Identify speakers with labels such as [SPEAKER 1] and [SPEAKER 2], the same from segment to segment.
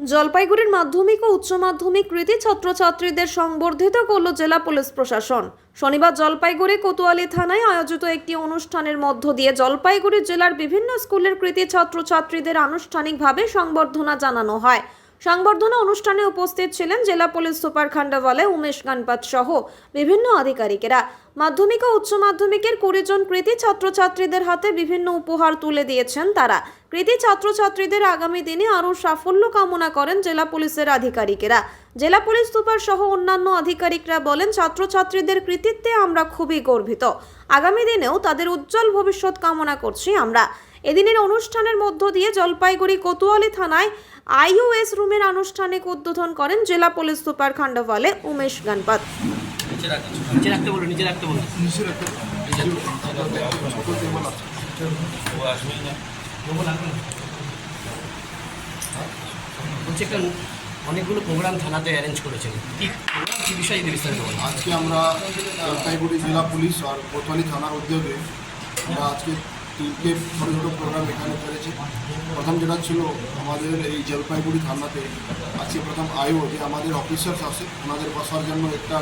[SPEAKER 1] জলপাইগুড়ির মাধ্যমিক ও উচ্চ মাধ্যমিক কৃতী ছাত্রছাত্রীদের সংবর্ধিত করল জেলা পুলিশ প্রশাসন। শনিবার জলপাইগুড়ি কোতোয়ালি থানায় আয়োজিত একটি অনুষ্ঠানের মধ্য দিয়ে জলপাইগুড়ি জেলার বিভিন্ন স্কুলের কৃতী ছাত্রছাত্রীদের আনুষ্ঠানিকভাবে সংবর্ধনা জানানো হয়। সংবর্ধনা অনুষ্ঠানে উপস্থিত ছিলেন জেলা পুলিশ সুপার খান্ডাওয়ালে উমেশ গানপাত সহ বিভিন্ন আধিকারিকেরা। মাধ্যমিক ও উচ্চ মাধ্যমিকের 20 জন কৃতী ছাত্রছাত্রীদের হাতে বিভিন্ন উপহার তুলে দিয়েছেন তারা। কৃতী ছাত্রছাত্রীদের আগামী দিনে আরও সাফল্য কামনা করেন জেলা পুলিশের আধিকারিকেরা। জেলা পুলিশ সুপার সহ অন্যান্য আধিকারিকরা বলেন, ছাত্রছাত্রীদের কৃতিত্বে আমরা খুবই গর্বিত। আগামী দিনেও তাদের উজ্জ্বল ভবিষ্যৎ কামনা করছি আমরা। এদিনের অনুষ্ঠানের মধ্য দিয়ে জলপাইগুড়ি কোতোয়ালি থানায় আইওএস রুমের আনুষ্ঠানিক উদ্বোধন করেন জেলা পুলিশ সুপার খান্ডাওয়ালে উমেশ গানপাত।
[SPEAKER 2] অনেকগুলো প্রোগ্রাম থানাতে অ্যারেঞ্জ করেছেন, কি বিষয়ে বিস্তারিত বলুন।
[SPEAKER 3] আজকে আমরা জলপাইগুড়ি জেলা পুলিশ আর কোতোয়ালি থানার উদ্যোগে আমরা আজকে 3টে ছোটো ছোটো প্রোগ্রাম এখানে করেছি। প্রথম যেটা ছিল আমাদের এই জলপাইগুড়ি থানাতে আজকে প্রথম আইও যে আমাদের অফিসার্স আছে ওনাদের বসার জন্য একটা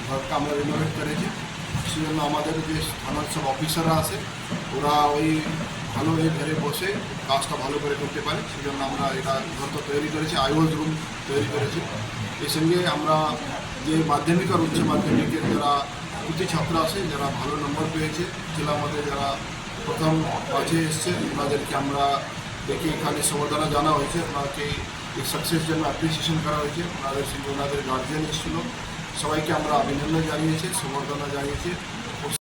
[SPEAKER 3] ঘরটা আমরা রিনোভেট করেছি। সেই জন্য আমাদের যে থানার সব অফিসাররা আছে ওরা ওই ভালো ঘরে বসে কাজটা ভালো করে করতে পারে, সেই জন্য আমরা এটা ঘরটা তৈরি করেছি, আইওএস রুম তৈরি করেছি। এর সঙ্গে আমরা যে মাধ্যমিক আর উচ্চ মাধ্যমিকের যারা কৃতী ছাত্র আছে যারা ভালো নম্বর পেয়েছে, জেলার মধ্যে যারা প্রথম বাজে এসছে ওনাদেরকে আমরা দেখে এখানে সম্বর্ধনা জানা হয়েছে, ওনাকে এই সাকসেস জন্য অ্যাপ্রিসিয়েশন করা হয়েছে। ওনাদের সঙ্গে ওনাদের গার্জিয়ান এসেছিলো, সবাইকে আমরা অভিনন্দন জানিয়েছি, সম্বর্ধনা জানিয়েছি।